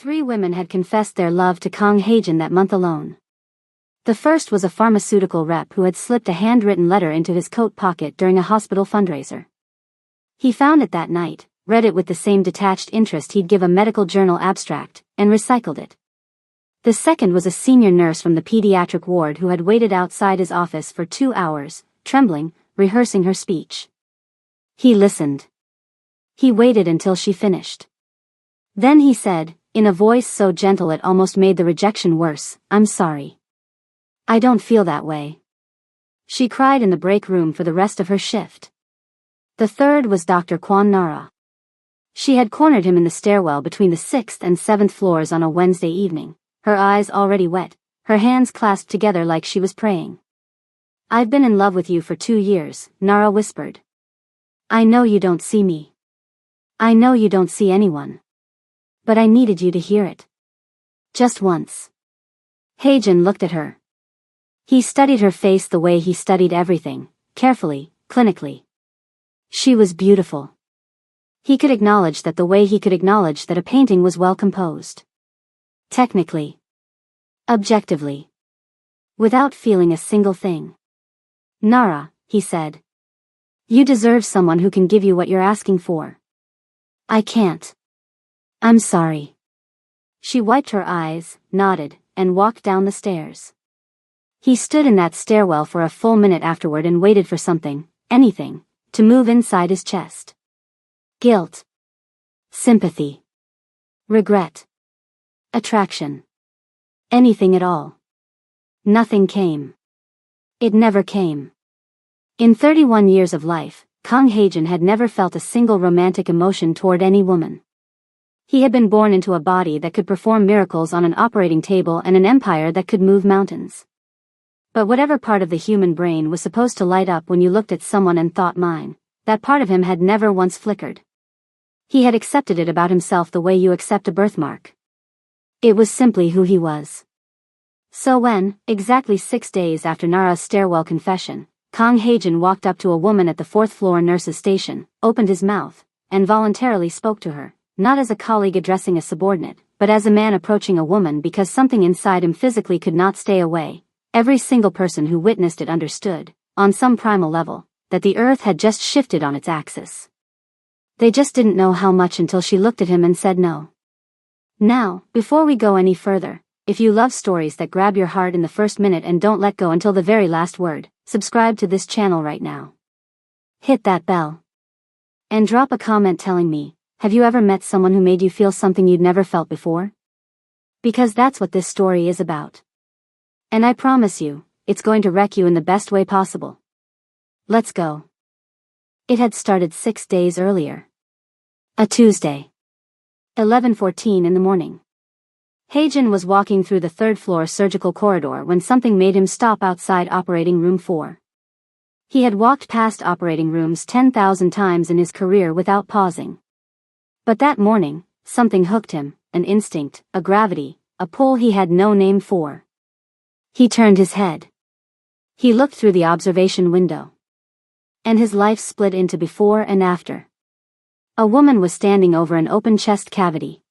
3 women had confessed their love to Kang Haejin that month alone. The first was a pharmaceutical rep who had slipped a handwritten letter into his coat pocket during a hospital fundraiser. He found it that night, read it with the same detached interest he'd give a medical journal abstract, and recycled it. The second was a senior nurse from the pediatric ward who had waited outside his office for 2 hours, trembling, rehearsing her speech. He listened. He waited until she finished. Then he said, in a voice so gentle it almost made the rejection worse, "I'm sorry. I don't feel that way." She cried in the break room for the rest of her shift. The third was Dr. Kwon Nara. She had cornered him in the stairwell between the 6th and 7th floors on a Wednesday evening, her eyes already wet, her hands clasped together like she was praying. "I've been in love with you for 2 years, Nara whispered. I know you don't see me. I know you don't see anyone. But I needed you to hear it. Just once." Haejin looked at her. He studied her face the way he studied everything, carefully, clinically. She was beautiful. He could acknowledge that the way he could acknowledge that a painting was well composed. Technically. Objectively. Without feeling a single thing. "Nara," he said. "You deserve someone who can give you what you're asking for." "I can't. I'm sorry." She wiped her eyes, nodded, and walked down the stairs. He stood in that stairwell for a full minute afterward and waited for something, anything, to move inside his chest. Guilt. Sympathy. Regret. Attraction. Anything at all. Nothing came. It never came. In 31 years of life, Kang Haejin had never felt a single romantic emotion toward any woman. He had been born into a body that could perform miracles on an operating table and an empire that could move mountains. But whatever part of the human brain was supposed to light up when you looked at someone and thought mine, that part of him had never once flickered. He had accepted it about himself the way you accept a birthmark. It was simply who he was. So when, exactly 6 days after Nara's stairwell confession, Kang Haejin walked up to a woman at the 4th floor nurse's station, opened his mouth, and voluntarily spoke to her, not as a colleague addressing a subordinate, but as a man approaching a woman because something inside him physically could not stay away, every single person who witnessed it understood, on some primal level, that the earth had just shifted on its axis. They just didn't know how much until she looked at him and said no. Now, before we go any further, if you love stories that grab your heart in the first minute and don't let go until the very last word, subscribe to this channel right now. Hit that bell. And drop a comment telling me, have you ever met someone who made you feel something you'd never felt before? Because that's what this story is about. And I promise you, it's going to wreck you in the best way possible. Let's go. It had started 6 days earlier. A Tuesday. 11:14 in the morning. Haejin was walking through the 3rd floor surgical corridor when something made him stop outside operating room 4. He had walked past operating rooms 10,000 times in his career without pausing. But that morning, something hooked him, an instinct, a gravity, a pull he had no name for. He turned his head. He looked through the observation window. And his life split into before and after. A woman was standing over an open chest cavity.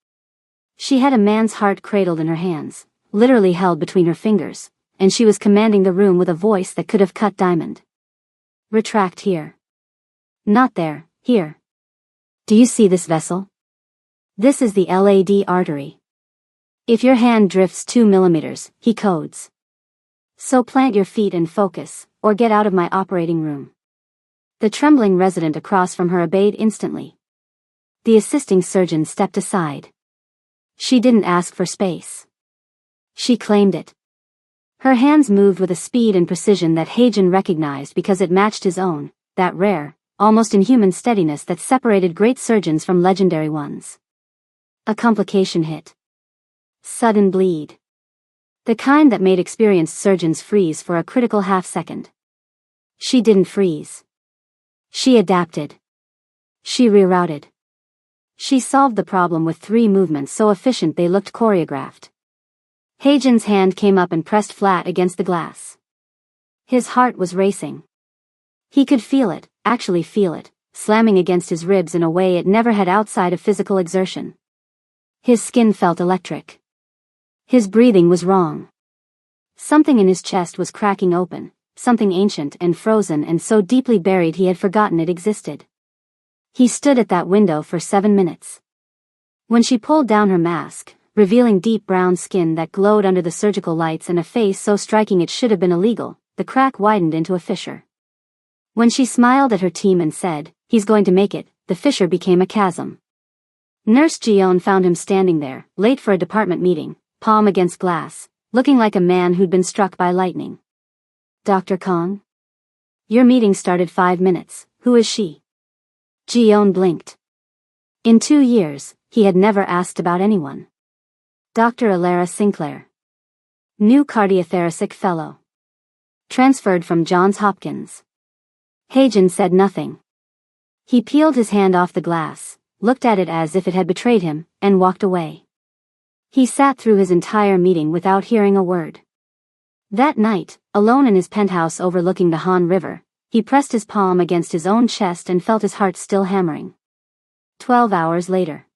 She had a man's heart cradled in her hands, literally held between her fingers, and she was commanding the room with a voice that could have cut diamond. "Retract here. Not there, here. Do you see this vessel? This is the LAD artery. If your hand drifts 2 millimeters, he codes. So plant your feet and focus, or get out of my operating room." The trembling resident across from her obeyed instantly. The assisting surgeon stepped aside. She didn't ask for space. She claimed it. Her hands moved with a speed and precision that Haejin recognized because it matched his own, that rare, almost inhuman steadiness that separated great surgeons from legendary ones. A complication hit. Sudden bleed. The kind that made experienced surgeons freeze for a critical half-second. She didn't freeze. She adapted. She rerouted. She solved the problem with 3 movements so efficient they looked choreographed. Haejin's hand came up and pressed flat against the glass. His heart was racing. He could feel it, actually feel it, slamming against his ribs in a way it never had outside of physical exertion. His skin felt electric. His breathing was wrong. Something in his chest was cracking open, something ancient and frozen and so deeply buried he had forgotten it existed. He stood at that window for 7 minutes. When she pulled down her mask, revealing deep brown skin that glowed under the surgical lights and a face so striking it should have been illegal, the crack widened into a fissure. When she smiled at her team and said, "He's going to make it," the fissure became a chasm. Nurse Gion found him standing there, late for a department meeting, palm against glass, looking like a man who'd been struck by lightning. "Dr. Kong? Your meeting started 5 minutes, who is she?" Gion blinked. In 2 years, he had never asked about anyone. Dr. Alara Sinclair. New cardiothoracic fellow. Transferred from Johns Hopkins. Hagen said nothing. He peeled his hand off the glass, looked at it as if it had betrayed him, and walked away. He sat through his entire meeting without hearing a word. That night, alone in his penthouse overlooking the Han River, he pressed his palm against his own chest and felt his heart still hammering. 12 hours later.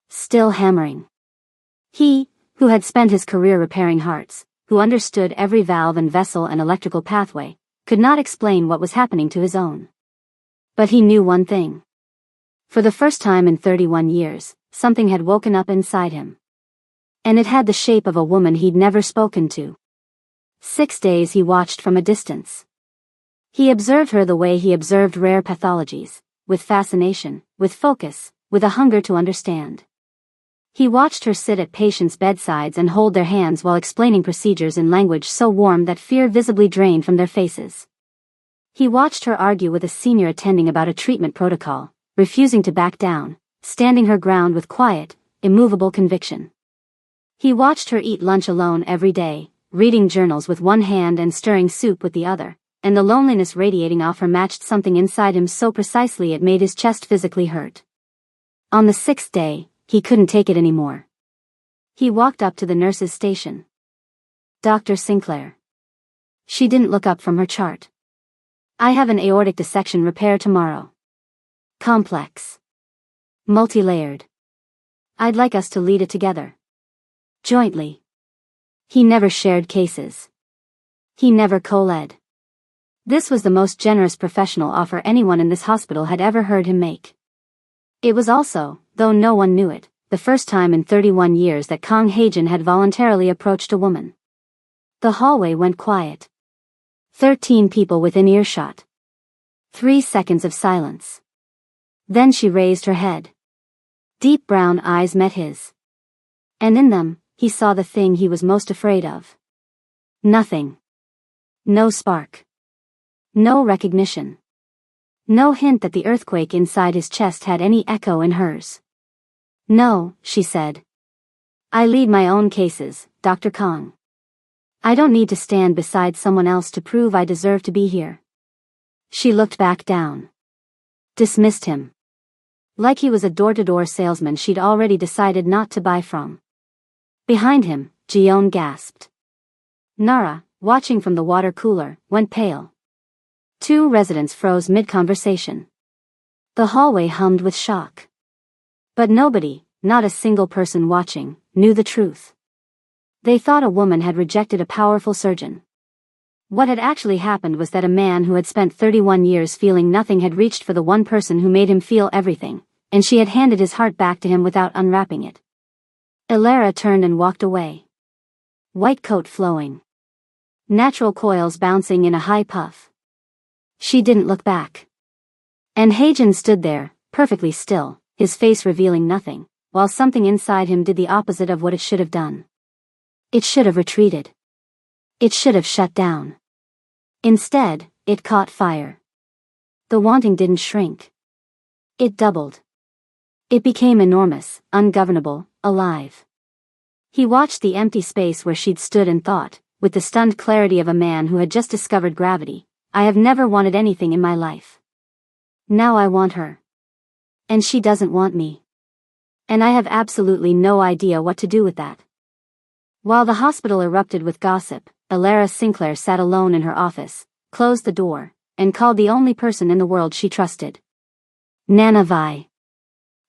Still hammering. He, who had spent his career repairing hearts, who understood every valve and vessel and electrical pathway, could not explain what was happening to his own. But he knew one thing. For the first time in 31 years, something had woken up inside him. And it had the shape of a woman he'd never spoken to. 6 days he watched from a distance. He observed her the way he observed rare pathologies, with fascination, with focus, with a hunger to understand. He watched her sit at patients' bedsides and hold their hands while explaining procedures in language so warm that fear visibly drained from their faces. He watched her argue with a senior attending about a treatment protocol, refusing to back down, standing her ground with quiet, immovable conviction. He watched her eat lunch alone every day, reading journals with one hand and stirring soup with the other, and the loneliness radiating off her matched something inside him so precisely it made his chest physically hurt. On the 6th day, he couldn't take it anymore. He walked up to the nurse's station. "Dr. Sinclair." She didn't look up from her chart. "I have an aortic dissection repair tomorrow. Complex. Multi-layered. I'd like us to lead it together. Jointly." He never shared cases. He never co-led. This was the most generous professional offer anyone in this hospital had ever heard him make. It was also, though no one knew it, the first time in 31 years that Kong Hagen had voluntarily approached a woman. The hallway went quiet. 13 people within earshot. 3 seconds of silence. Then she raised her head. Deep brown eyes met his. And in them, he saw the thing he was most afraid of. Nothing. No spark. No recognition. No hint that the earthquake inside his chest had any echo in hers. "No," she said. "I lead my own cases, Dr. Kong. I don't need to stand beside someone else to prove I deserve to be here." She looked back down. Dismissed him. Like he was a door-to-door salesman she'd already decided not to buy from. Behind him, Gion gasped. Nara, watching from the water cooler, went pale. 2 residents froze mid-conversation. The hallway hummed with shock. But nobody, not a single person watching, knew the truth. They thought a woman had rejected a powerful surgeon. What had actually happened was that a man who had spent 31 years feeling nothing had reached for the one person who made him feel everything, and she had handed his heart back to him without unwrapping it. Alara turned and walked away. White coat flowing. Natural coils bouncing in a high puff. She didn't look back. And Hagen stood there, perfectly still, his face revealing nothing, while something inside him did the opposite of what it should have done. It should have retreated. It should have shut down. Instead, it caught fire. The wanting didn't shrink. It doubled. It became enormous, ungovernable, alive. He watched the empty space where she'd stood and thought, with the stunned clarity of a man who had just discovered gravity, "I have never wanted anything in my life. Now I want her. And she doesn't want me. And I have absolutely no idea what to do with that." While the hospital erupted with gossip, Alara Sinclair sat alone in her office, closed the door, and called the only person in the world she trusted. Nana Vi.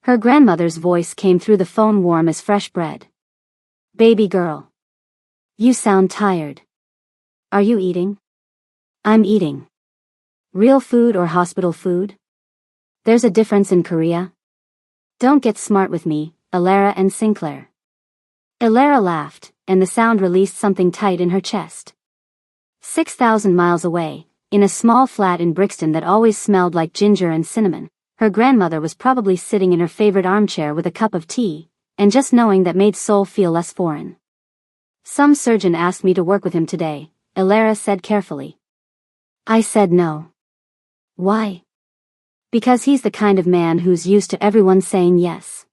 Her grandmother's voice came through the phone warm as fresh bread. Baby girl. You sound tired. Are you eating? I'm eating. Real food or hospital food? There's a difference in Korea. Don't get smart with me, Elara and Sinclair. Elara laughed, and the sound released something tight in her chest. 6,000 miles away, in a small flat in Brixton that always smelled like ginger and cinnamon, her grandmother was probably sitting in her favorite armchair with a cup of tea, and just knowing that made Seoul feel less foreign. Some surgeon asked me to work with him today, Elara said carefully. I said no. Why? Because he's the kind of man who's used to everyone saying yes.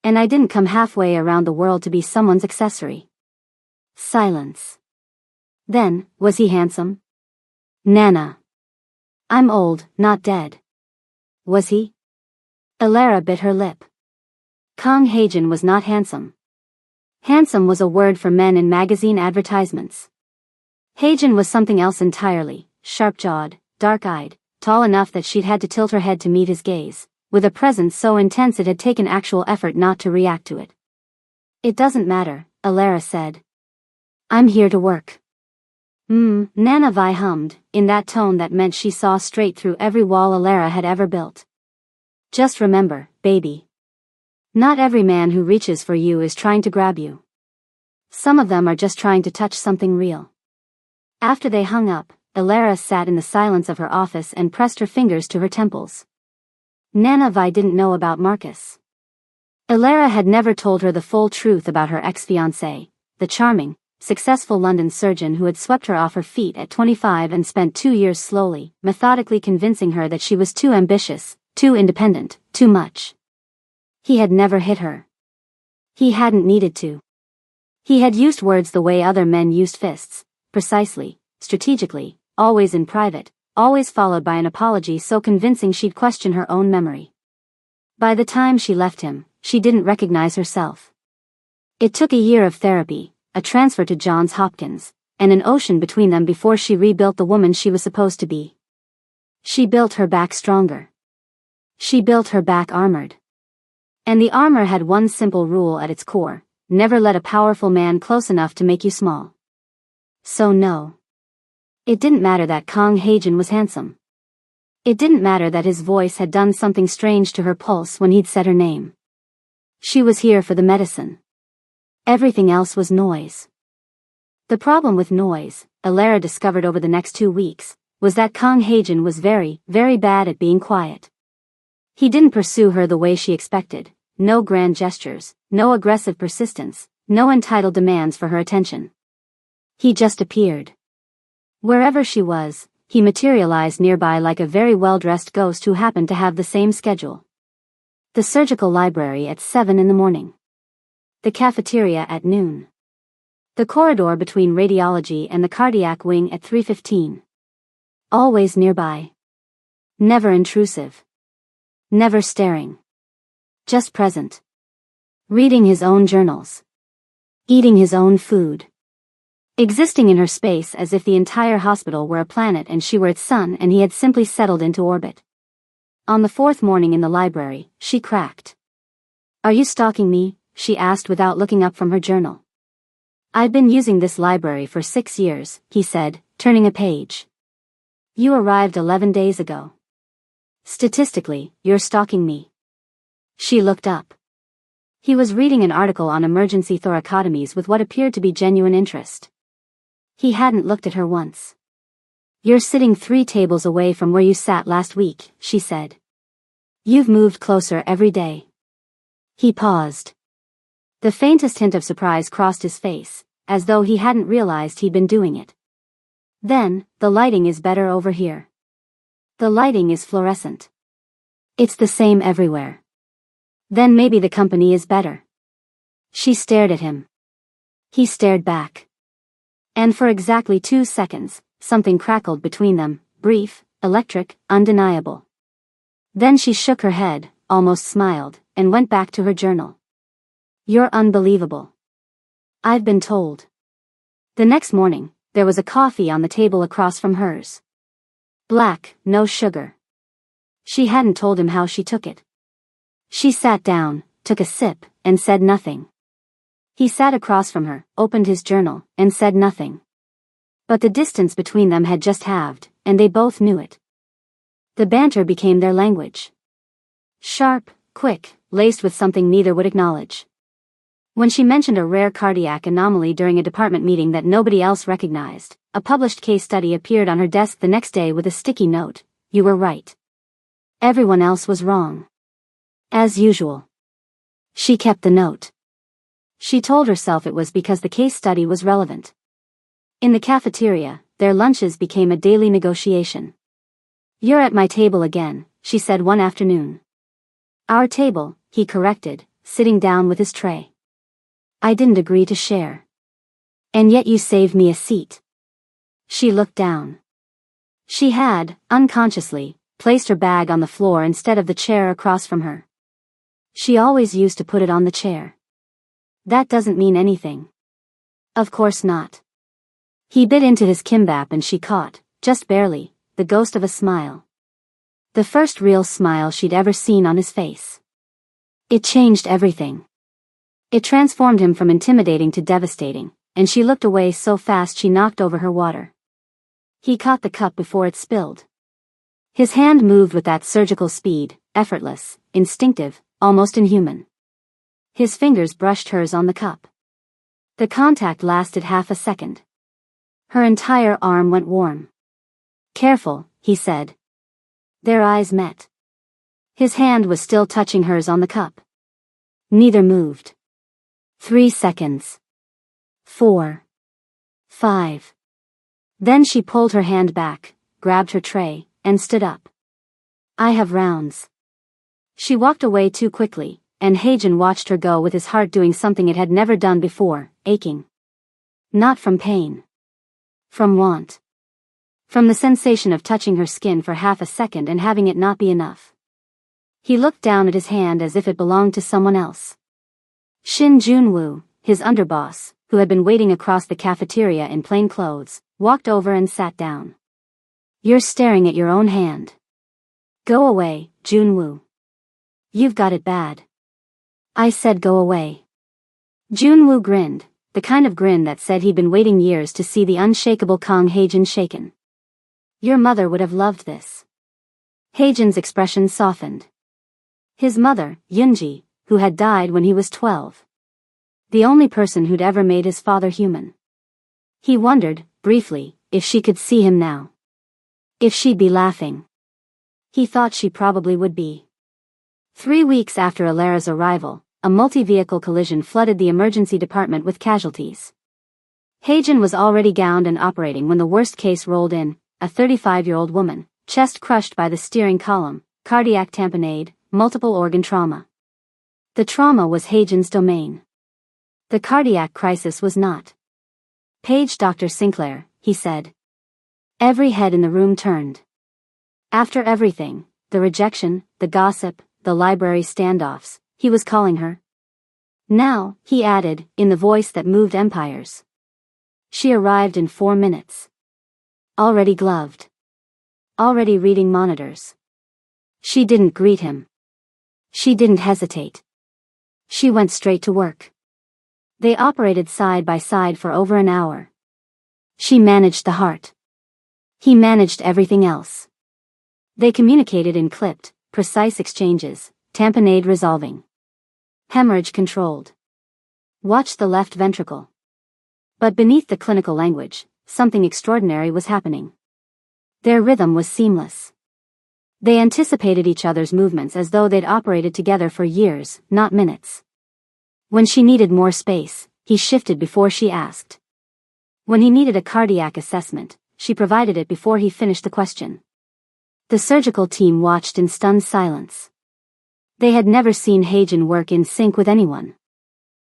And I didn't come halfway around the world to be someone's accessory. Silence. Then, was he handsome? Nana. I'm old, not dead. Was he? Elara bit her lip. Kang Haejin was not handsome. Handsome was a word for men in magazine advertisements. Haejin was something else entirely, sharp-jawed, dark-eyed, tall enough that she'd had to tilt her head to meet his gaze, with a presence so intense it had taken actual effort not to react to it. It doesn't matter, Elara said. I'm here to work. Nana Vi hummed, in that tone that meant she saw straight through every wall Elara had ever built. Just remember, baby. Not every man who reaches for you is trying to grab you. Some of them are just trying to touch something real. After they hung up, Elara sat in the silence of her office and pressed her fingers to her temples. Nana Vi didn't know about Marcus. Elara had never told her the full truth about her ex-fiancé, the charming, successful London surgeon who had swept her off her feet at 25 and spent 2 years slowly, methodically convincing her that she was too ambitious, too independent, too much. He had never hit her. He hadn't needed to. He had used words the way other men used fists, precisely, strategically, always in private, always followed by an apology so convincing she'd question her own memory. By the time she left him, she didn't recognize herself. It took a year of therapy, a transfer to Johns Hopkins, and an ocean between them before she rebuilt the woman she was supposed to be. She built her back stronger. She built her back armored. And the armor had one simple rule at its core: never let a powerful man close enough to make you small. So no. It didn't matter that Kang Haejin was handsome. It didn't matter that his voice had done something strange to her pulse when he'd said her name. She was here for the medicine. Everything else was noise. The problem with noise, Elara discovered over the next 2 weeks, was that Kang Haejin was very, very bad at being quiet. He didn't pursue her the way she expected, no grand gestures, no aggressive persistence, no entitled demands for her attention. He just appeared. Wherever she was, he materialized nearby like a very well-dressed ghost who happened to have the same schedule. The surgical library at 7 in the morning. The cafeteria at noon. The corridor between radiology and the cardiac wing at 3:15. Always nearby. Never intrusive. Never staring. Just present. Reading his own journals. Eating his own food. Existing in her space as if the entire hospital were a planet and she were its sun and he had simply settled into orbit. On the 4th morning in the library, she cracked. Are you stalking me? She asked without looking up from her journal. I've been using this library for 6 years, he said, turning a page. You arrived 11 days ago. Statistically, you're stalking me. She looked up. He was reading an article on emergency thoracotomies with what appeared to be genuine interest. He hadn't looked at her once. You're sitting 3 tables away from where you sat last week, she said. You've moved closer every day. He paused. The faintest hint of surprise crossed his face, as though he hadn't realized he'd been doing it. Then, the lighting is better over here. The lighting is fluorescent. It's the same everywhere. Then maybe the company is better. She stared at him. He stared back. And for exactly 2 seconds, something crackled between them, brief, electric, undeniable. Then she shook her head, almost smiled, and went back to her journal. You're unbelievable. I've been told. The next morning, there was a coffee on the table across from hers. Black, no sugar. She hadn't told him how she took it. She sat down, took a sip, and said nothing. He sat across from her, opened his journal, and said nothing. But the distance between them had just halved, and they both knew it. The banter became their language. Sharp, quick, laced with something neither would acknowledge. When she mentioned a rare cardiac anomaly during a department meeting that nobody else recognized, a published case study appeared on her desk the next day with a sticky note: "You were right. Everyone else was wrong." As usual. She kept the note. She told herself it was because the case study was relevant. In the cafeteria, their lunches became a daily negotiation. "You're at my table again," she said one afternoon. "Our table," he corrected, sitting down with his tray. "I didn't agree to share. And yet you saved me a seat." She looked down. She had, unconsciously, placed her bag on the floor instead of the chair across from her. She always used to put it on the chair. "That doesn't mean anything." "Of course not." He bit into his kimbap and she caught, just barely, the ghost of a smile. The first real smile she'd ever seen on his face. It changed everything. It transformed him from intimidating to devastating, and she looked away so fast she knocked over her water. He caught the cup before it spilled. His hand moved with that surgical speed, effortless, instinctive, almost inhuman. His fingers brushed hers on the cup. The contact lasted half a second. Her entire arm went warm. "Careful," he said. Their eyes met. His hand was still touching hers on the cup. Neither moved. 3 seconds. 4. 5. Then she pulled her hand back, grabbed her tray, and stood up. "I have rounds." She walked away too quickly, and Hagen watched her go with his heart doing something it had never done before, aching. Not from pain. From want. From the sensation of touching her skin for half a second and having it not be enough. He looked down at his hand as if it belonged to someone else. Shin Junwoo, his underboss, who had been waiting across the cafeteria in plain clothes, walked over and sat down. "You're staring at your own hand." "Go away, Junwoo. You've got it bad." "I said go away." Junwoo grinned, the kind of grin that said he'd been waiting years to see the unshakable Kang Hagen shaken. "Your mother would have loved this." Hagen's expression softened. His mother, Yunji, who had died when he was 12. The only person who'd ever made his father human. He wondered, briefly, if she could see him now. If she'd be laughing. He thought she probably would be. 3 weeks after Alara's arrival, a multi-vehicle collision flooded the emergency department with casualties. Hagen was already gowned and operating when the worst case rolled in, a 35-year-old woman, chest crushed by the steering column, cardiac tamponade, multiple organ trauma. The trauma was Hagen's domain. The cardiac crisis was not. "Page Dr. Sinclair," he said. Every head in the room turned. After everything, the rejection, the gossip, the library standoffs, he was calling her. "Now," he added, in the voice that moved empires. She arrived in 4 minutes. Already gloved. Already reading monitors. She didn't greet him. She didn't hesitate. She went straight to work. They operated side by side for over an hour. She managed the heart. He managed everything else. They communicated in clipped, precise exchanges, tamponade resolving. Hemorrhage controlled. Watch the left ventricle. But beneath the clinical language, something extraordinary was happening. Their rhythm was seamless. They anticipated each other's movements as though they'd operated together for years, not minutes. When she needed more space, he shifted before she asked. When he needed a cardiac assessment, she provided it before he finished the question. The surgical team watched in stunned silence. They had never seen Hagen work in sync with anyone.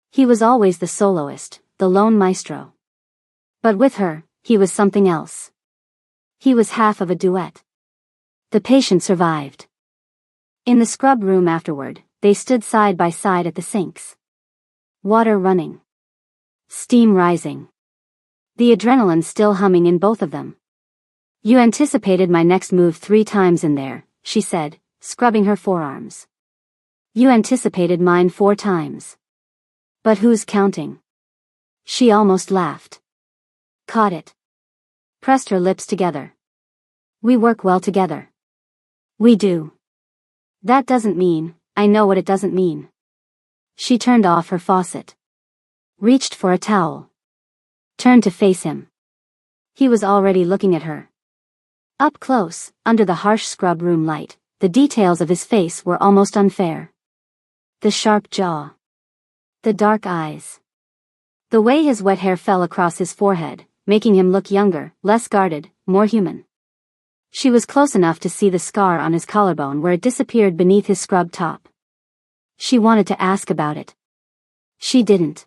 He was always the soloist, the lone maestro. But with her, he was something else. He was half of a duet. The patient survived. In the scrub room afterward, they stood side by side at the sinks. Water running. Steam rising. The adrenaline still humming in both of them. "You anticipated my next move 3 times in there," she said, scrubbing her forearms. You anticipated mine 4 times. But who's counting? She almost laughed. Caught it. Pressed her lips together. We work well together. We do. That doesn't mean, I know what it doesn't mean. She turned off her faucet. Reached for a towel. Turned to face him. He was already looking at her. Up close, under the harsh scrub room light, the details of his face were almost unfair. The sharp jaw. The dark eyes. The way his wet hair fell across his forehead, making him look younger, less guarded, more human. She was close enough to see the scar on his collarbone where it disappeared beneath his scrub top. She wanted to ask about it. She didn't.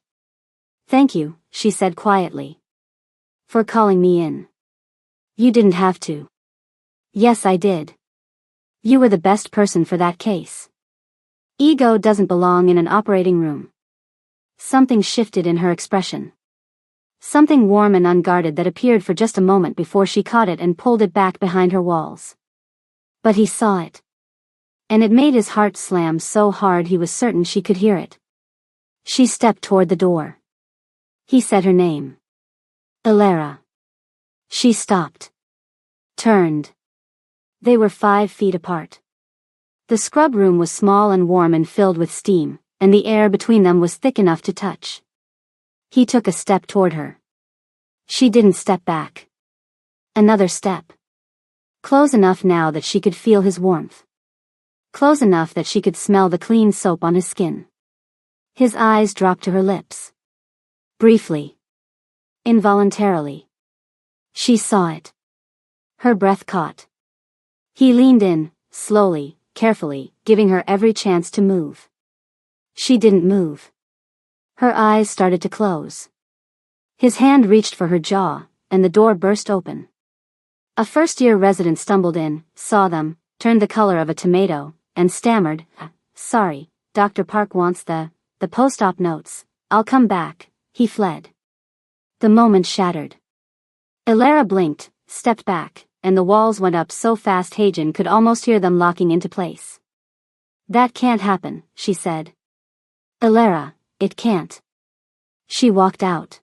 Thank you, she said quietly. For calling me in. You didn't have to. Yes, I did. You were the best person for that case. Ego doesn't belong in an operating room. Something shifted in her expression. Something warm and unguarded that appeared for just a moment before she caught it and pulled it back behind her walls. But he saw it. And it made his heart slam so hard he was certain she could hear it. She stepped toward the door. He said her name. Elara. She stopped. Turned. They were 5 feet apart. The scrub room was small and warm and filled with steam, and the air between them was thick enough to touch. He took a step toward her. She didn't step back. Another step. Close enough now that she could feel his warmth. Close enough that she could smell the clean soap on his skin. His eyes dropped to her lips. Briefly. Involuntarily. She saw it. Her breath caught. He leaned in, slowly, carefully, giving her every chance to move. She didn't move. Her eyes started to close. His hand reached for her jaw, and the door burst open. A first-year resident stumbled in, saw them, turned the color of a tomato, and stammered, Sorry, Dr. Park wants the post-op notes. I'll come back. He fled. The moment shattered. Elara blinked, stepped back, and the walls went up so fast Hagen could almost hear them locking into place. That can't happen, she said. Elara, it can't. She walked out.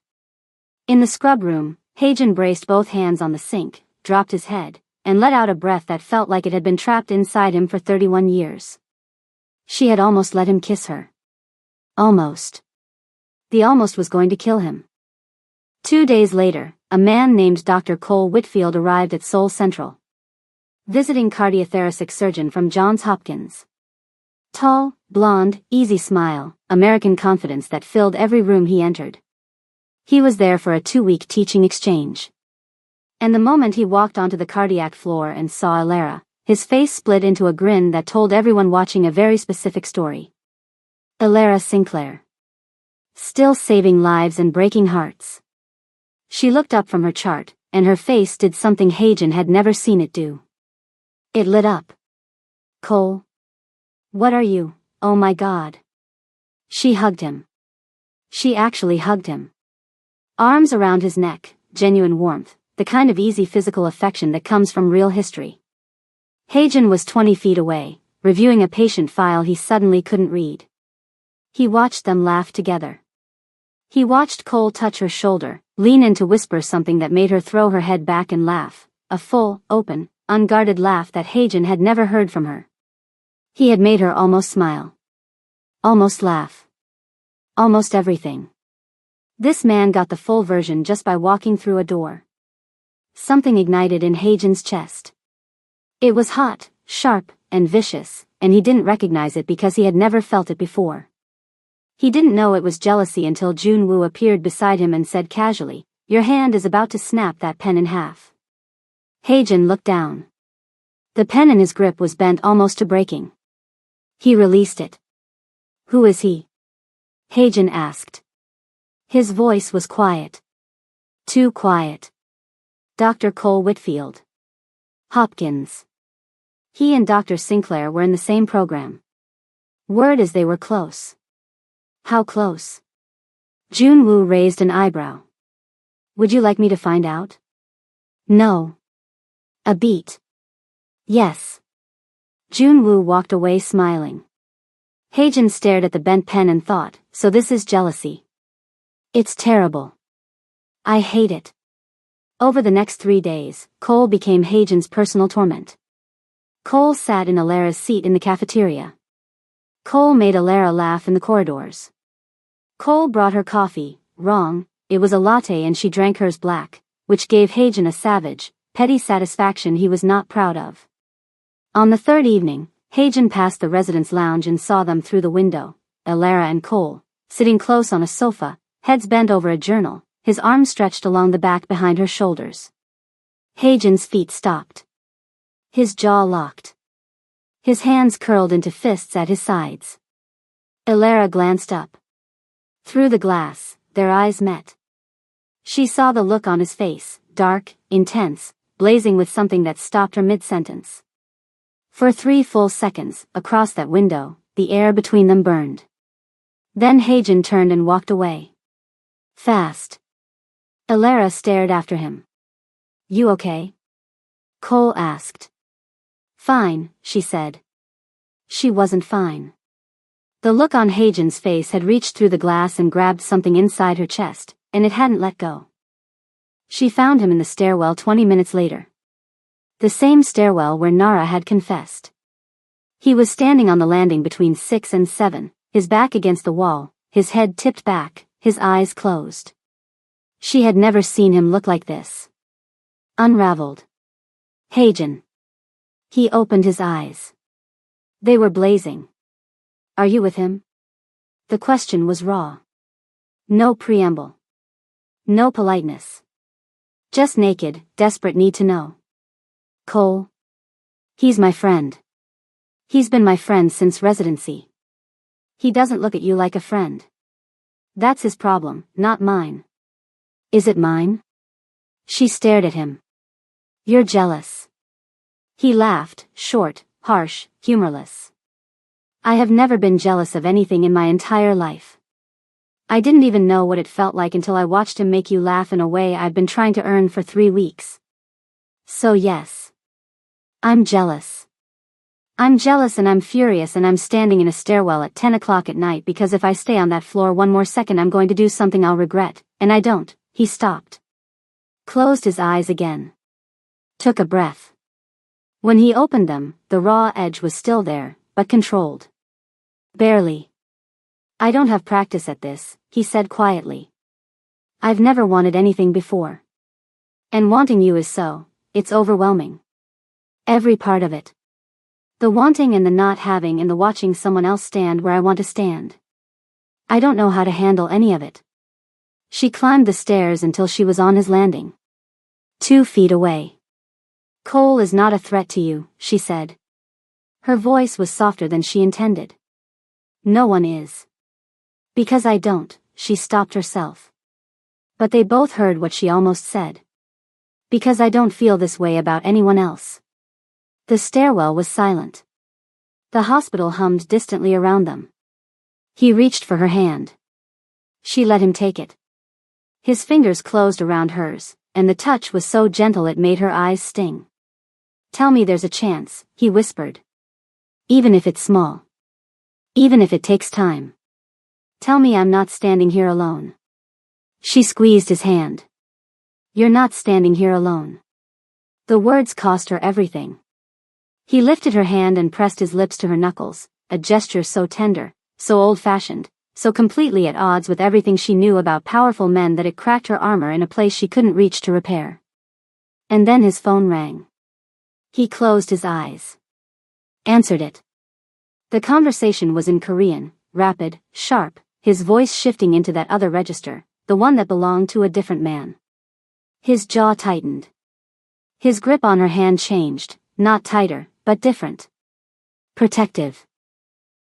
In the scrub room, Hagen braced both hands on the sink, dropped his head, and let out a breath that felt like it had been trapped inside him for 31 years. She had almost let him kiss her. Almost. The almost was going to kill him. 2 days later, a man named Dr. Cole Whitfield arrived at Seoul Central. Visiting cardiothoracic surgeon from Johns Hopkins. Tall, blonde, easy smile, American confidence that filled every room he entered. He was there for a 2-week teaching exchange. And the moment he walked onto the cardiac floor and saw Elara, his face split into a grin that told everyone watching a very specific story. Elara Sinclair. Still saving lives and breaking hearts. She looked up from her chart, and her face did something Hagen had never seen it do. It lit up. Cole. What are you? Oh my God. She hugged him. She actually hugged him. Arms around his neck, genuine warmth, the kind of easy physical affection that comes from real history. Hagen was 20 feet away, reviewing a patient file he suddenly couldn't read. He watched them laugh together. He watched Cole touch her shoulder, lean in to whisper something that made her throw her head back and laugh, a full, open, unguarded laugh that Hagen had never heard from her. He had made her almost smile. Almost laugh. Almost everything. This man got the full version just by walking through a door. Something ignited in Hagen's chest. It was hot, sharp, and vicious, and he didn't recognize it because he had never felt it before. He didn't know it was jealousy until Junwoo appeared beside him and said casually, Your hand is about to snap that pen in half. Hagen looked down. The pen in his grip was bent almost to breaking. He released it. Who is he? Hagen asked. His voice was quiet. Too quiet. Dr. Cole Whitfield. Hopkins. He and Dr. Sinclair were in the same program. Word is they were close. How close? Junwoo raised an eyebrow. Would you like me to find out? No. A beat. Yes. Junwoo walked away smiling. Hagen stared at the bent pen and thought, so this is jealousy. It's terrible. I hate it. Over the next 3 days, Cole became Hagen's personal torment. Cole sat in Alara's seat in the cafeteria. Cole made Alara laugh in the corridors. Cole brought her coffee, wrong, it was a latte and she drank hers black, which gave Hagen a savage, petty satisfaction he was not proud of. On the third evening, Hagen passed the residence lounge and saw them through the window, Alara and Cole, sitting close on a sofa, heads bent over a journal, his arms stretched along the back behind her shoulders. Hagen's feet stopped. His jaw locked. His hands curled into fists at his sides. Alara glanced up. Through the glass, their eyes met. She saw the look on his face, dark, intense, blazing with something that stopped her mid-sentence. For 3 full seconds, across that window, the air between them burned. Then Hagen turned and walked away. Fast. Alara stared after him. You okay? Cole asked. Fine, she said. She wasn't fine. The look on Hagen's face had reached through the glass and grabbed something inside her chest, and it hadn't let go. She found him in the stairwell 20 minutes later. The same stairwell where Nara had confessed. He was standing on the landing between 6 and 7, his back against the wall, his head tipped back, his eyes closed. She had never seen him look like this. Unraveled. Hagen. He opened his eyes. They were blazing. Are you with him? The question was raw. No preamble. No politeness. Just naked, desperate need to know. Cole? He's my friend. He's been my friend since residency. He doesn't look at you like a friend. That's his problem, not mine. Is it mine? She stared at him. You're jealous. He laughed, short, harsh, humorless. I have never been jealous of anything in my entire life. I didn't even know what it felt like until I watched him make you laugh in a way I've been trying to earn for 3 weeks. So yes. I'm jealous. I'm jealous and I'm furious and I'm standing in a stairwell at 10 o'clock at night because if I stay on that floor 1 more second I'm going to do something I'll regret, and I don't. He stopped. Closed his eyes again. Took a breath. When he opened them, the raw edge was still there, but controlled. Barely. I don't have practice at this, he said quietly. I've never wanted anything before. And wanting you is so, it's overwhelming. Every part of it. The wanting and the not having and the watching someone else stand where I want to stand. I don't know how to handle any of it. She climbed the stairs until she was on his landing. 2 feet away. Cole is not a threat to you, she said. Her voice was softer than she intended. No one is. Because I don't, she stopped herself. But they both heard what she almost said. Because I don't feel this way about anyone else. The stairwell was silent. The hospital hummed distantly around them. He reached for her hand. She let him take it. His fingers closed around hers, and the touch was so gentle it made her eyes sting. Tell me there's a chance, he whispered. Even if it's small. Even if it takes time. Tell me I'm not standing here alone. She squeezed his hand. You're not standing here alone. The words cost her everything. He lifted her hand and pressed his lips to her knuckles, a gesture so tender, so old-fashioned, so completely at odds with everything she knew about powerful men that it cracked her armor in a place she couldn't reach to repair. And then his phone rang. He closed his eyes. Answered it. The conversation was in Korean, rapid, sharp, his voice shifting into that other register, the one that belonged to a different man. His jaw tightened. His grip on her hand changed, not tighter, but different. Protective.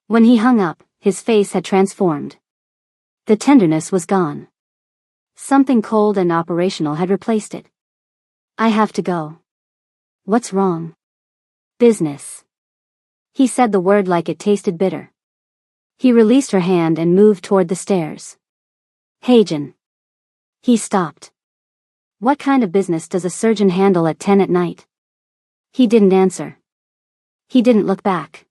When he hung up, his face had transformed. The tenderness was gone. Something cold and operational had replaced it. I have to go. What's wrong? Business. He said the word like it tasted bitter. He released her hand and moved toward the stairs. Hagen. He stopped. What kind of business does a surgeon handle at 10 at night? He didn't answer. He didn't look back.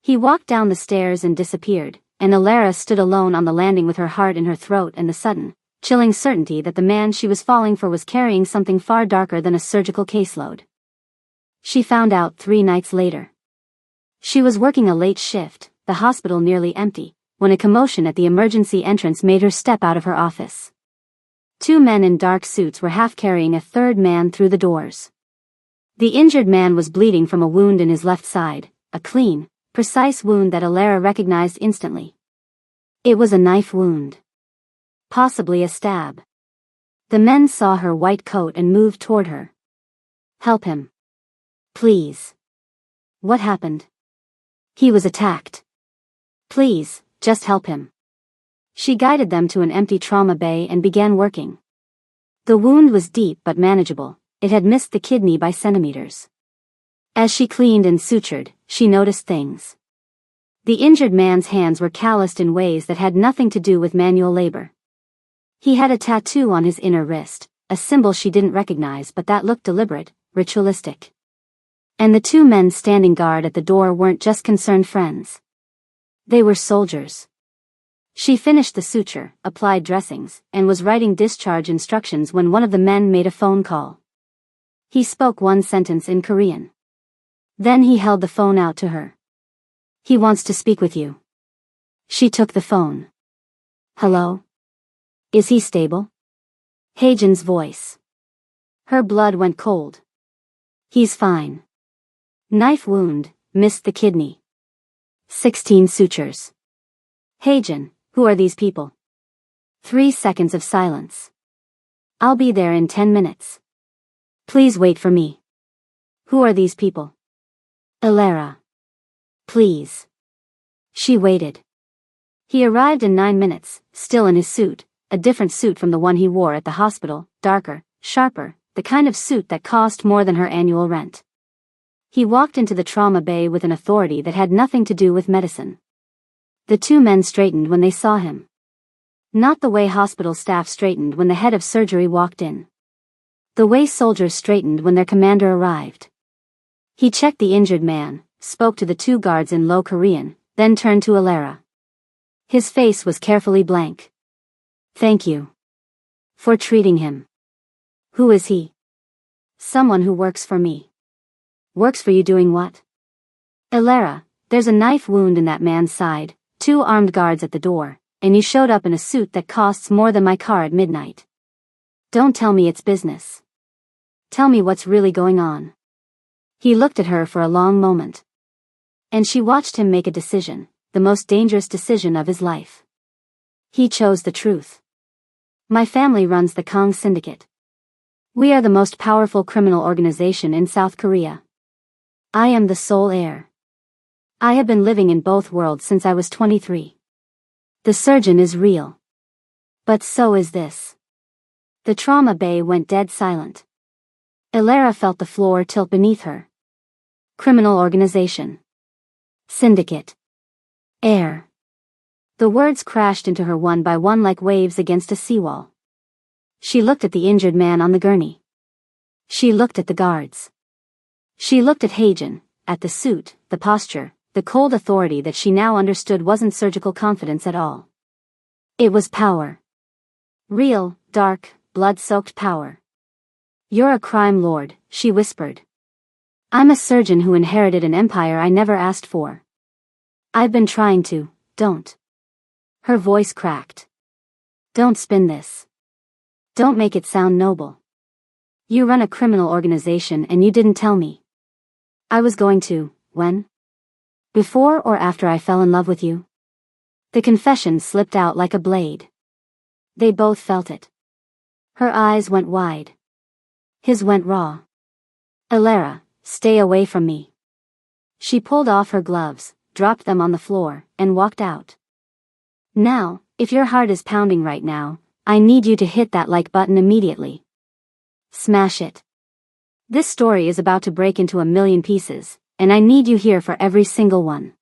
He walked down the stairs and disappeared, and Alara stood alone on the landing with her heart in her throat and the sudden, chilling certainty that the man she was falling for was carrying something far darker than a surgical caseload. She found out 3 nights later. She was working a late shift, the hospital nearly empty, when a commotion at the emergency entrance made her step out of her office. 2 men in dark suits were half carrying a third man through the doors. The injured man was bleeding from a wound in his left side, a clean, precise wound that Alara recognized instantly. It was a knife wound. Possibly a stab. The men saw her white coat and moved toward her. Help him. Please. What happened? He was attacked. Please, just help him. She guided them to an empty trauma bay and began working. The wound was deep but manageable. It had missed the kidney by centimeters. As she cleaned and sutured, she noticed things. The injured man's hands were calloused in ways that had nothing to do with manual labor. He had a tattoo on his inner wrist, a symbol she didn't recognize but that looked deliberate, ritualistic. And the 2 men standing guard at the door weren't just concerned friends. They were soldiers. She finished the suture, applied dressings, and was writing discharge instructions when one of the men made a phone call. He spoke 1 sentence in Korean. Then he held the phone out to her. He wants to speak with you. She took the phone. Hello? Is he stable? Haejin's voice. Her blood went cold. He's fine. Knife wound, missed the kidney. 16 sutures. Haejin, who are these people? 3 seconds of silence. I'll be there in 10 minutes. Please wait for me. Who are these people? Alara. Please. She waited. He arrived in 9 minutes, still in his suit, a different suit from the one he wore at the hospital, darker, sharper, the kind of suit that cost more than her annual rent. He walked into the trauma bay with an authority that had nothing to do with medicine. The 2 men straightened when they saw him. Not the way hospital staff straightened when the head of surgery walked in. The way soldiers straightened when their commander arrived. He checked the injured man, spoke to the 2 guards in low Korean, then turned to Alara. His face was carefully blank. Thank you. For treating him. Who is he? Someone who works for me. Works for you doing what? Alara, there's a knife wound in that man's side, 2 armed guards at the door, and you showed up in a suit that costs more than my car at midnight. Don't tell me it's business. Tell me what's really going on. He looked at her for a long moment. And she watched him make a decision, the most dangerous decision of his life. He chose the truth. My family runs the Kong Syndicate. We are the most powerful criminal organization in South Korea. I am the sole heir. I have been living in both worlds since I was 23. The surgeon is real. But so is this. The trauma bay went dead silent. Alara felt the floor tilt beneath her. Criminal organization. Syndicate. Heir. The words crashed into her one by one like waves against a seawall. She looked at the injured man on the gurney. She looked at the guards. She looked at Haejin, at the suit, the posture, the cold authority that she now understood wasn't surgical confidence at all. It was power. Real, dark, blood-soaked power. You're a crime lord, she whispered. I'm a surgeon who inherited an empire I never asked for. I've been trying to, don't. Her voice cracked. Don't spin this. Don't make it sound noble. You run a criminal organization and you didn't tell me. I was going to, when? Before or after I fell in love with you? The confession slipped out like a blade. They both felt it. Her eyes went wide. His went raw. Alara, stay away from me. She pulled off her gloves, dropped them on the floor, and walked out. Now, if your heart is pounding right now, I need you to hit that like button immediately. Smash it. This story is about to break into 1,000,000 pieces, and I need you here for every single one.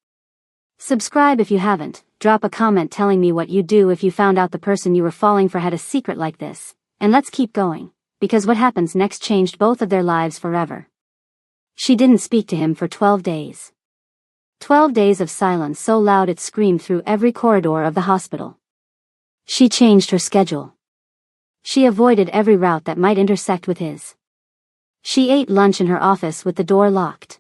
Subscribe if you haven't, drop a comment telling me what you'd do if you found out the person you were falling for had a secret like this, and let's keep going, because what happens next changed both of their lives forever. She didn't speak to him for 12 days. 12 days of silence so loud it screamed through every corridor of the hospital. She changed her schedule. She avoided every route that might intersect with his. She ate lunch in her office with the door locked.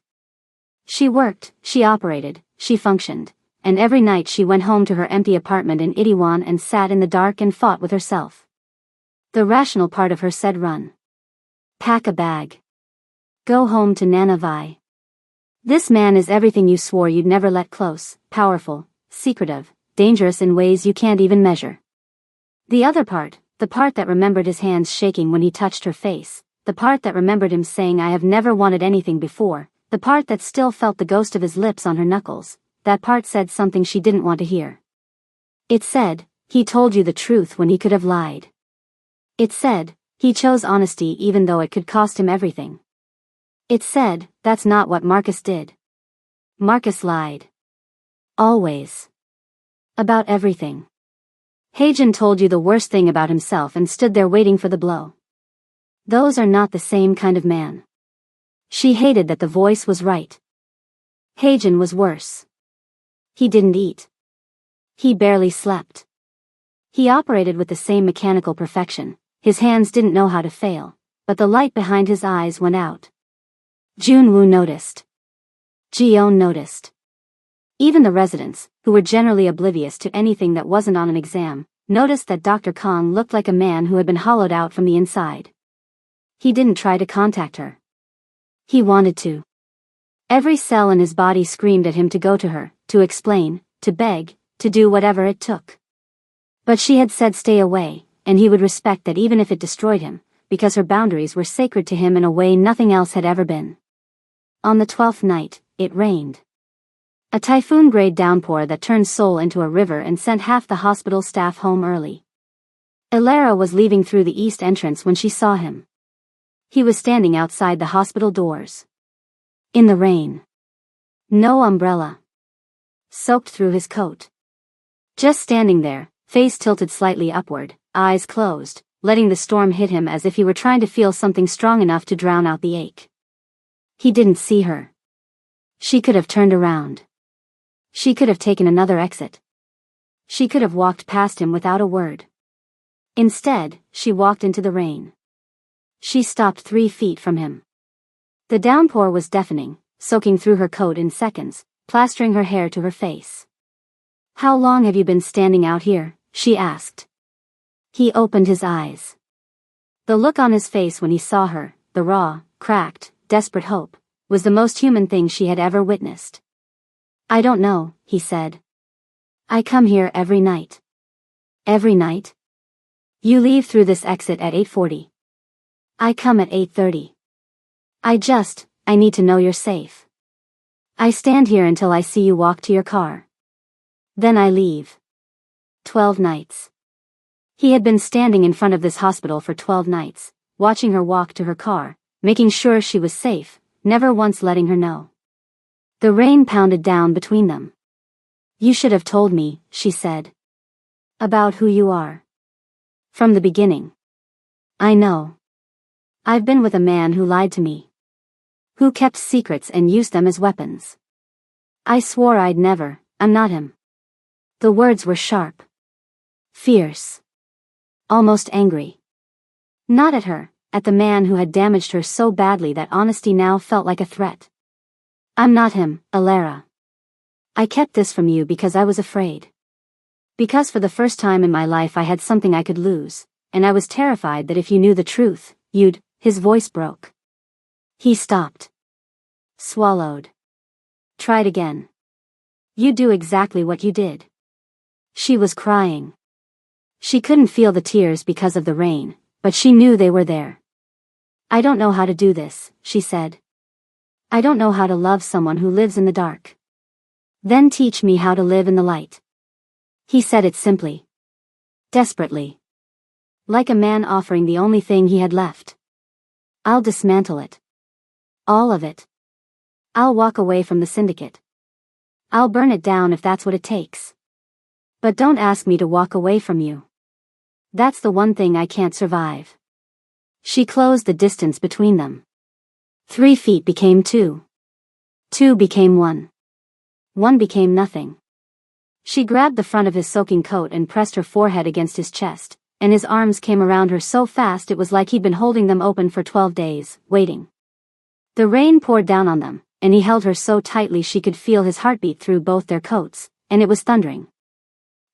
She worked, she operated, she functioned, and every night she went home to her empty apartment in Itaewon and sat in the dark and fought with herself. The rational part of her said run. Pack a bag. Go home to Nanavi. This man is everything you swore you'd never let close, powerful, secretive, dangerous in ways you can't even measure. The other part, the part that remembered his hands shaking when he touched her face, the part that remembered him saying I have never wanted anything before, the part that still felt the ghost of his lips on her knuckles, that part said something she didn't want to hear. It said, he told you the truth when he could have lied. It said, he chose honesty even though it could cost him everything. It said, that's not what Marcus did. Marcus lied. Always. About everything. Haejin told you the worst thing about himself and stood there waiting for the blow. Those are not the same kind of man. She hated that the voice was right. Haejin was worse. He didn't eat. He barely slept. He operated with the same mechanical perfection, his hands didn't know how to fail, but the light behind his eyes went out. Junwoo noticed. Jiyeon noticed. Even the residents, who were generally oblivious to anything that wasn't on an exam, noticed that Dr. Kong looked like a man who had been hollowed out from the inside. He didn't try to contact her. He wanted to. Every cell in his body screamed at him to go to her, to explain, to beg, to do whatever it took. But she had said stay away, and he would respect that even if it destroyed him, because her boundaries were sacred to him in a way nothing else had ever been. On the 12th night, it rained. A typhoon-grade downpour that turned Seoul into a river and sent half the hospital staff home early. Elara was leaving through the east entrance when she saw him. He was standing outside the hospital doors. In the rain. No umbrella. Soaked through his coat. Just standing there, face tilted slightly upward, eyes closed, letting the storm hit him as if he were trying to feel something strong enough to drown out the ache. He didn't see her. She could have turned around. She could have taken another exit. She could have walked past him without a word. Instead, she walked into the rain. She stopped 3 feet from him. The downpour was deafening, soaking through her coat in seconds, plastering her hair to her face. How long have you been standing out here? She asked. He opened his eyes. The look on his face when he saw her, the raw, cracked, desperate hope, was the most human thing she had ever witnessed. I don't know, he said. I come here every night. Every night? You leave through this exit at 8:40. I come at 8:30. I need to know you're safe. I stand here until I see you walk to your car. Then I leave. 12 nights. He had been standing in front of this hospital for 12 nights, watching her walk to her car, making sure she was safe, never once letting her know. The rain pounded down between them. You should have told me, she said. About who you are. From the beginning. I know. I've been with a man who lied to me. Who kept secrets and used them as weapons. I swore I'd never, I'm not him. The words were sharp. Fierce. Almost angry. Not at her, at the man who had damaged her so badly that honesty now felt like a threat. I'm not him, Elara. I kept this from you because I was afraid. Because for the first time in my life I had something I could lose, and I was terrified that if you knew the truth, you'd. His voice broke. He stopped. Swallowed. Tried again. You do exactly what you did. She was crying. She couldn't feel the tears because of the rain, but she knew they were there. I don't know how to do this, she said. I don't know how to love someone who lives in the dark. Then teach me how to live in the light. He said it simply. Desperately. Like a man offering the only thing he had left. I'll dismantle it. All of it. I'll walk away from the syndicate. I'll burn it down if that's what it takes. But don't ask me to walk away from you. That's the one thing I can't survive. She closed the distance between them. 3 feet became 2. 2 became 1. one became nothing. She grabbed the front of his soaking coat and pressed her forehead against his chest, and his arms came around her so fast it was like he'd been holding them open for 12 days, waiting. The rain poured down on them, and he held her so tightly she could feel his heartbeat through both their coats, and it was thundering.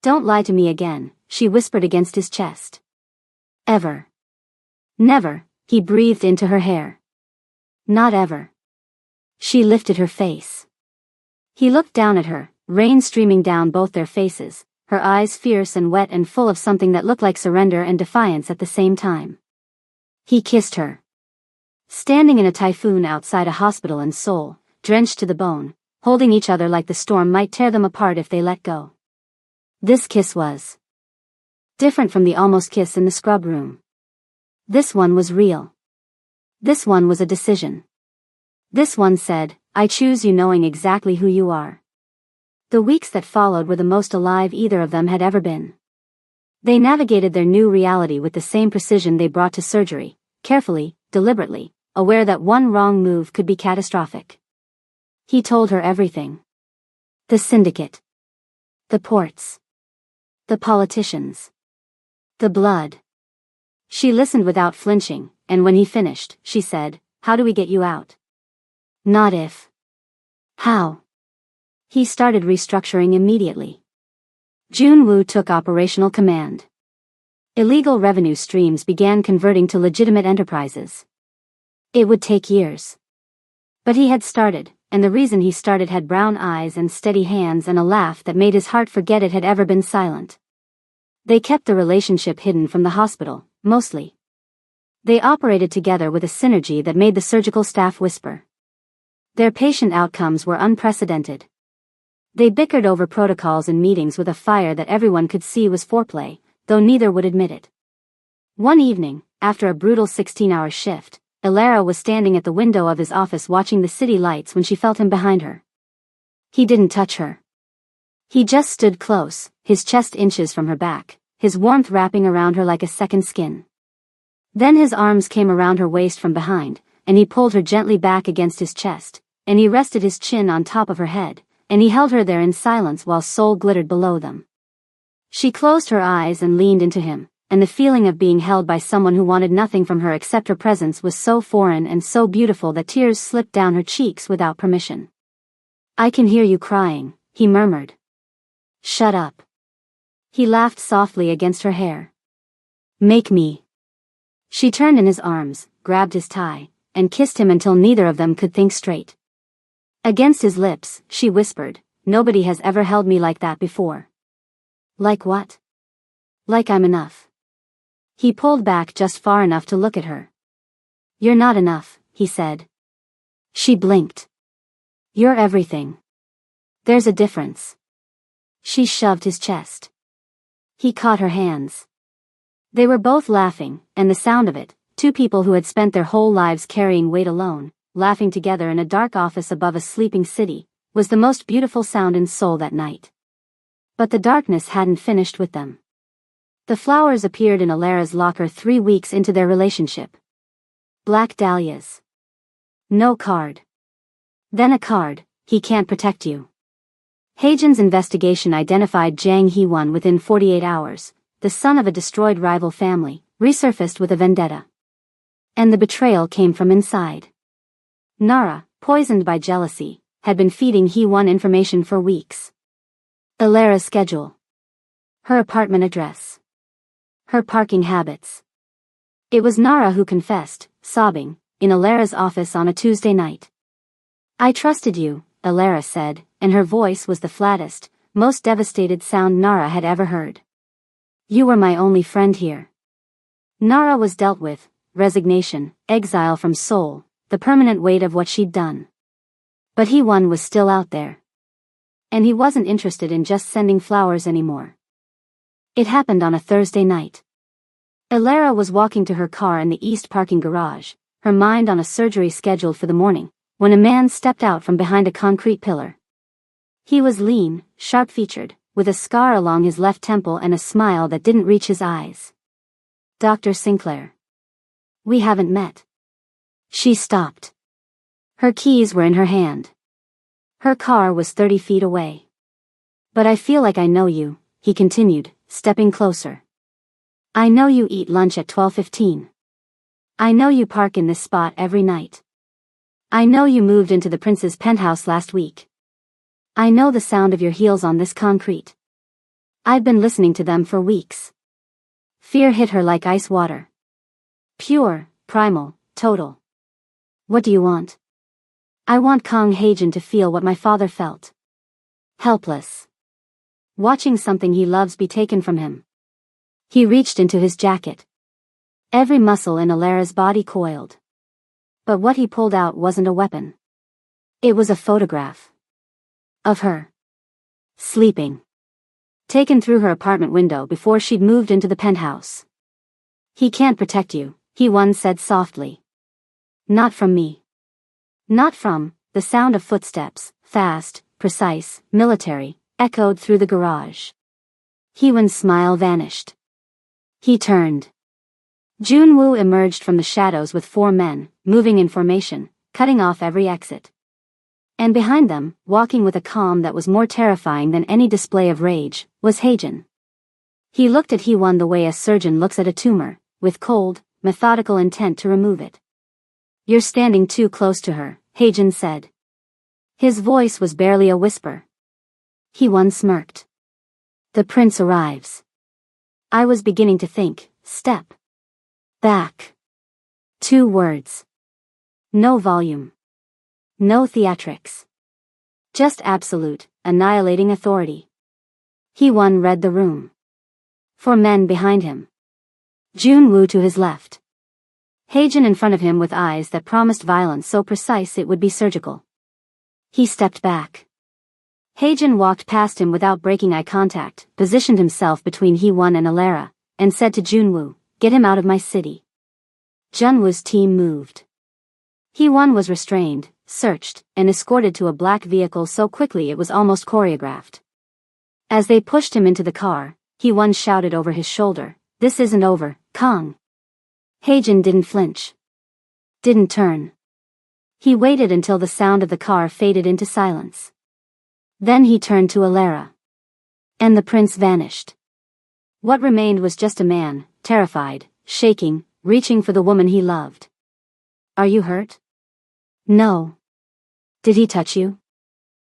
"Don't lie to me again," she whispered against his chest. "Ever." "Never," he breathed into her hair. "Not ever." She lifted her face. He looked down at her, rain streaming down both their faces, her eyes fierce and wet and full of something that looked like surrender and defiance at the same time. He kissed her. Standing in a typhoon outside a hospital in Seoul, drenched to the bone, holding each other like the storm might tear them apart if they let go. This kiss was different from the almost kiss in the scrub room. This one was real. This one was a decision. This one said, "I choose you," knowing exactly who you are. The weeks that followed were the most alive either of them had ever been. They navigated their new reality with the same precision they brought to surgery, carefully, deliberately, aware that one wrong move could be catastrophic. He told her everything. The syndicate. The ports. The politicians. The blood. She listened without flinching, and when he finished, she said, "How do we get you out?" "Not if." "How?" He started restructuring immediately. Jun-woo took operational command. Illegal revenue streams began converting to legitimate enterprises. It would take years. But he had started, and the reason he started had brown eyes and steady hands and a laugh that made his heart forget it had ever been silent. They kept the relationship hidden from the hospital, mostly. They operated together with a synergy that made the surgical staff whisper. Their patient outcomes were unprecedented. They bickered over protocols in meetings with a fire that everyone could see was foreplay, though neither would admit it. One evening, after a brutal 16-hour shift, Elara was standing at the window of his office watching the city lights when she felt him behind her. He didn't touch her. He just stood close, his chest inches from her back, his warmth wrapping around her like a second skin. Then his arms came around her waist from behind, and he pulled her gently back against his chest, and he rested his chin on top of her head, and he held her there in silence while Seoul glittered below them. She closed her eyes and leaned into him, and the feeling of being held by someone who wanted nothing from her except her presence was so foreign and so beautiful that tears slipped down her cheeks without permission. "I can hear you crying," he murmured. "Shut up." He laughed softly against her hair. "Make me." She turned in his arms, grabbed his tie, and kissed him until neither of them could think straight. Against his lips, she whispered, "Nobody has ever held me like that before." "Like what?" "Like I'm enough." He pulled back just far enough to look at her. "You're not enough," he said. She blinked. "You're everything. There's a difference." She shoved his chest. He caught her hands. They were both laughing, and the sound of it, two people who had spent their whole lives carrying weight alone, laughing together in a dark office above a sleeping city, was the most beautiful sound in Seoul that night. But the darkness hadn't finished with them. The flowers appeared in Elara's locker 3 weeks into their relationship. Black dahlias. No card. Then a card, "He can't protect you." Haejin's investigation identified Jang Hee-won within 48 hours, the son of a destroyed rival family, resurfaced with a vendetta. And the betrayal came from inside. Nara, poisoned by jealousy, had been feeding Hee-won information for weeks. Elara's schedule. Her apartment address. Her parking habits. It was Nara who confessed, sobbing, in Elara's office on a Tuesday night. "I trusted you," Elara said, and her voice was the flattest, most devastated sound Nara had ever heard. "You were my only friend here." Nara was dealt with, resignation, exile from Seoul, the permanent weight of what she'd done. But Hee-won was still out there. And he wasn't interested in just sending flowers anymore. It happened on a Thursday night. Elara was walking to her car in the east parking garage, her mind on a surgery scheduled for the morning, when a man stepped out from behind a concrete pillar. He was lean, sharp-featured, with a scar along his left temple and a smile that didn't reach his eyes. "Dr. Sinclair. We haven't met." She stopped. Her keys were in her hand. Her car was 30 feet away. But I feel like I know you, he continued, stepping closer. I know you eat lunch at 12:15. I know you park in this spot every night. I know you moved into the prince's penthouse last week. I know the sound of your heels on this concrete. I've been listening to them for weeks. Fear hit her like ice water. Pure, primal, total. What do you want? I want Kong Haejin to feel what my father felt. Helpless. Watching something he loves be taken from him. He reached into his jacket. Every muscle in Alara's body coiled. But what he pulled out wasn't a weapon. It was a photograph. Of her. Sleeping. Taken through her apartment window before she'd moved into the penthouse. He can't protect you, he once said softly. Not from me. Not from, the sound of footsteps, fast, precise, military, echoed through the garage. Heewon's smile vanished. He turned. Junwoo emerged from the shadows with 4 men, moving in formation, cutting off every exit. And behind them, walking with a calm that was more terrifying than any display of rage, was Haejin. He looked at Heewon the way a surgeon looks at a tumor, with cold, methodical intent to remove it. You're standing too close to her, Haejin said. His voice was barely a whisper. Heewon smirked. The prince arrives. I was beginning to think, step back. 2 words. No volume. No theatrics. Just absolute, annihilating authority. Heewon read the room. 4 men behind him. Junwoo to his left. Haejin in front of him with eyes that promised violence so precise it would be surgical. He stepped back. Haejin walked past him without breaking eye contact, positioned himself between Heewon and Alara, and said to Junwoo, get him out of my city. Junwoo's team moved. Heewon was restrained, searched, and escorted to a black vehicle so quickly it was almost choreographed. As they pushed him into the car, Heewon shouted over his shoulder, this isn't over, Kong. Haejin didn't flinch. Didn't turn. He waited until the sound of the car faded into silence. Then he turned to Alara. And the prince vanished. What remained was just a man, terrified, shaking, reaching for the woman he loved. Are you hurt? No. Did he touch you?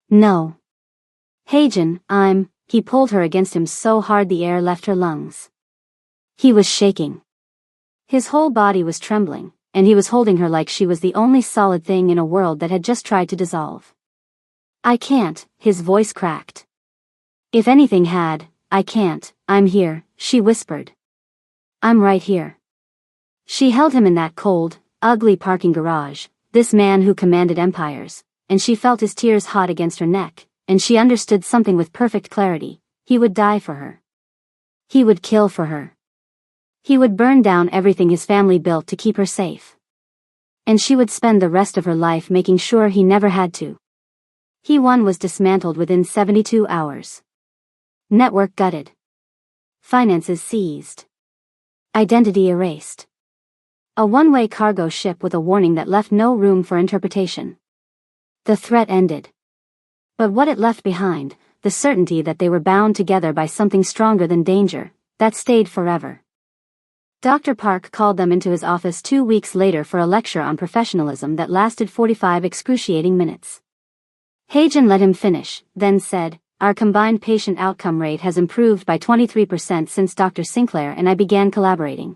No. Haejin, he pulled her against him so hard the air left her lungs. He was shaking. His whole body was trembling, and he was holding her like she was the only solid thing in a world that had just tried to dissolve. I can't, his voice cracked. If anything had, I can't, I'm here, she whispered. I'm right here. She held him in that cold, ugly parking garage, this man who commanded empires, and she felt his tears hot against her neck, and she understood something with perfect clarity. He would die for her. He would kill for her. He would burn down everything his family built to keep her safe. And she would spend the rest of her life making sure he never had to. Heewon was dismantled within 72 hours. Network gutted. Finances seized. Identity erased. A one-way cargo ship with a warning that left no room for interpretation. The threat ended. But what it left behind, the certainty that they were bound together by something stronger than danger, that stayed forever. Dr. Park called them into his office 2 weeks later for a lecture on professionalism that lasted 45 excruciating minutes. Haejin let him finish, then said, our combined patient outcome rate has improved by 23% since Dr. Sinclair and I began collaborating.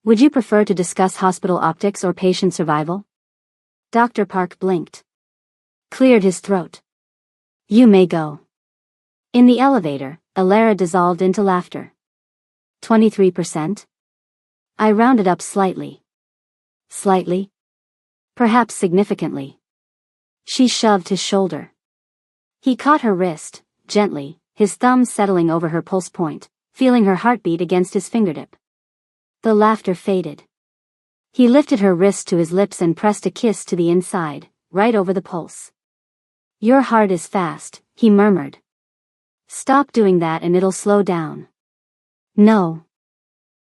Would you prefer to discuss hospital optics or patient survival? Dr. Park blinked. Cleared his throat. You may go. In the elevator, Alara dissolved into laughter. 23%? I rounded up slightly. Slightly? Perhaps significantly. She shoved his shoulder. He caught her wrist, gently, his thumb settling over her pulse point, feeling her heartbeat against his fingertip. The laughter faded. He lifted her wrist to his lips and pressed a kiss to the inside, right over the pulse. Your heart is fast, he murmured. Stop doing that and it'll slow down. No.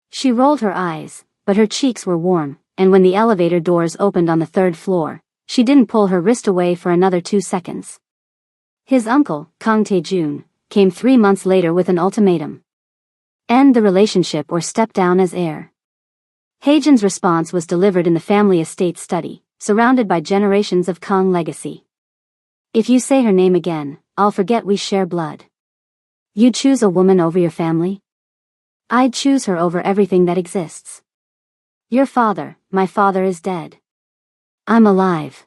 She rolled her eyes, but her cheeks were warm, and when the elevator doors opened on the 3rd floor, she didn't pull her wrist away for another 2 seconds. His uncle, Kang Tae-jun, came 3 months later with an ultimatum. End the relationship or step down as heir. Haejin's response was delivered in the family estate study, surrounded by generations of Kang legacy. If you say her name again, I'll forget we share blood. You choose a woman over your family? I'd choose her over everything that exists. Your father, my father, is dead. I'm alive.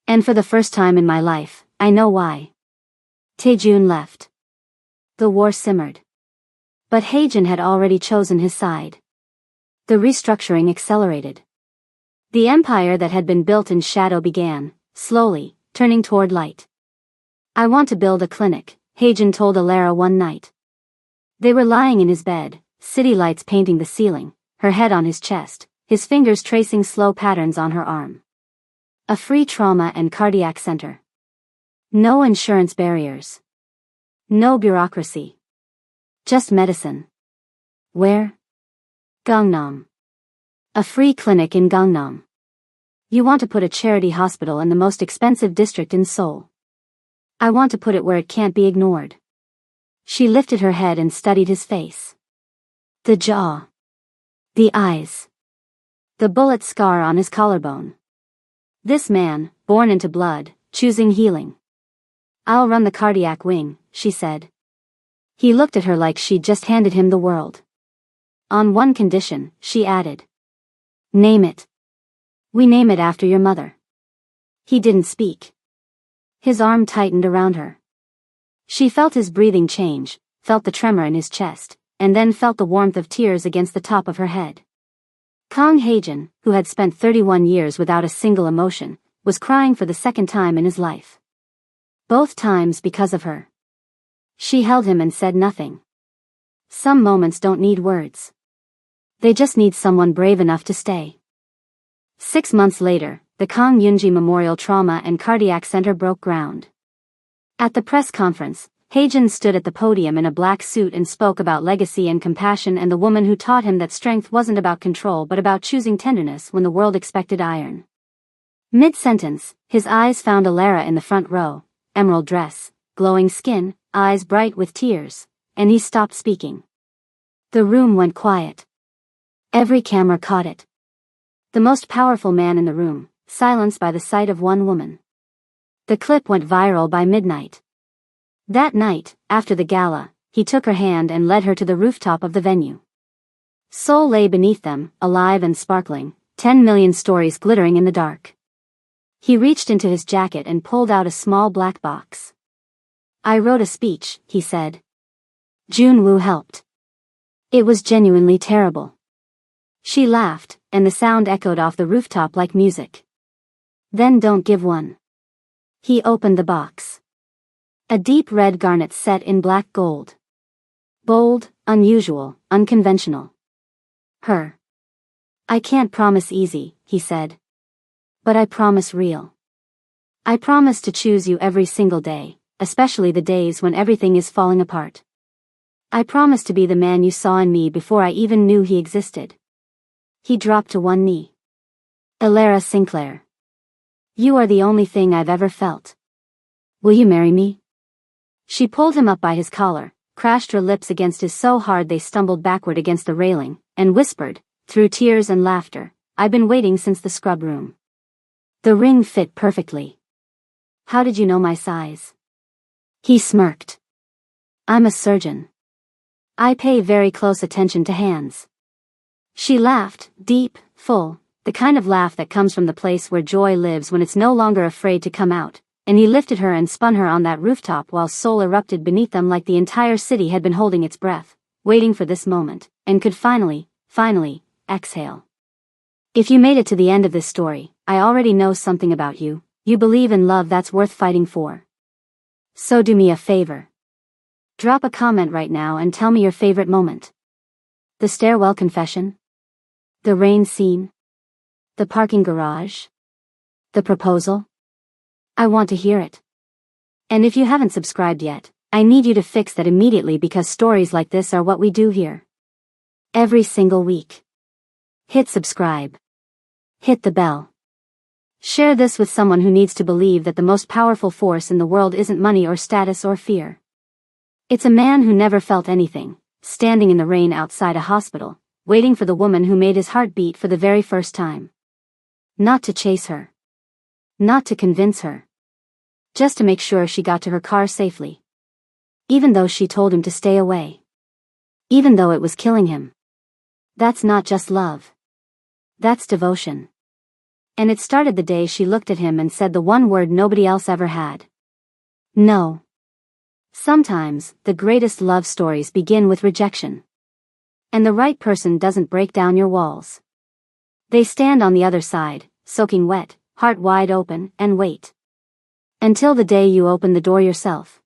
And for the first time in my life, I know why. Tae-jun left. The war simmered. But Haejin had already chosen his side. The restructuring accelerated. The empire that had been built in shadow began, slowly, turning toward light. I want to build a clinic, Haejin told Alara one night. They were lying in his bed, city lights painting the ceiling, her head on his chest, his fingers tracing slow patterns on her arm. A free trauma and cardiac center. No insurance barriers. No bureaucracy. Just medicine. Where? Gangnam. A free clinic in Gangnam. You want to put a charity hospital in the most expensive district in Seoul. I want to put it where it can't be ignored. She lifted her head and studied his face. The jaw. The eyes. The bullet scar on his collarbone. This man, born into blood, choosing healing. I'll run the cardiac wing, she said. He looked at her like she'd just handed him the world. On one condition, she added. Name it. We name it after your mother. He didn't speak. His arm tightened around her. She felt his breathing change, felt the tremor in his chest, and then felt the warmth of tears against the top of her head. Kang Haejin, who had spent 31 years without a single emotion, was crying for the second time in his life. Both times because of her. She held him and said nothing. Some moments don't need words. They just need someone brave enough to stay. 6 months later, the Kang Yunji Memorial Trauma and Cardiac Center broke ground. At the press conference, Haejin stood at the podium in a black suit and spoke about legacy and compassion and the woman who taught him that strength wasn't about control but about choosing tenderness when the world expected iron. Mid-sentence, his eyes found Alara in the front row, emerald dress, glowing skin, eyes bright with tears, and he stopped speaking. The room went quiet. Every camera caught it. The most powerful man in the room, silenced by the sight of one woman. The clip went viral by midnight. That night, after the gala, he took her hand and led her to the rooftop of the venue. Seoul lay beneath them, alive and sparkling, 10 million stories glittering in the dark. He reached into his jacket and pulled out a small black box. I wrote a speech, he said. Jun-woo helped. It was genuinely terrible. She laughed, and the sound echoed off the rooftop like music. Then don't give one. He opened the box. A deep red garnet set in black gold. Bold, unusual, unconventional. Her. I can't promise easy, he said. But I promise real. I promise to choose you every single day, especially the days when everything is falling apart. I promise to be the man you saw in me before I even knew he existed. He dropped to one knee. Alara Sinclair. You are the only thing I've ever felt. Will you marry me? She pulled him up by his collar, crashed her lips against his so hard they stumbled backward against the railing, and whispered, through tears and laughter, I've been waiting since the scrub room. The ring fit perfectly. How did you know my size? He smirked. I'm a surgeon. I pay very close attention to hands. She laughed, deep, full, the kind of laugh that comes from the place where joy lives when it's no longer afraid to come out, and he lifted her and spun her on that rooftop while Seoul erupted beneath them like the entire city had been holding its breath, waiting for this moment, and could finally, exhale. If you made it to the end of this story, I already know something about you. You believe in love that's worth fighting for. So do me a favor. Drop a comment right now and tell me your favorite moment. The stairwell confession? The rain scene? The parking garage? The proposal? I want to hear it. And if you haven't subscribed yet, I need you to fix that immediately because stories like this are what we do here. Every single week. Hit subscribe. Hit the bell. Share this with someone who needs to believe that the most powerful force in the world isn't money or status or fear. It's a man who never felt anything, standing in the rain outside a hospital, waiting for the woman who made his heart beat for the very first time. Not to chase her. Not to convince her. Just to make sure she got to her car safely. Even though she told him to stay away. Even though it was killing him. That's not just love. That's devotion. And it started the day she looked at him and said the one word nobody else ever had. No. Sometimes, the greatest love stories begin with rejection. And the right person doesn't break down your walls. They stand on the other side, soaking wet, heart wide open, and wait. Until the day you open the door yourself.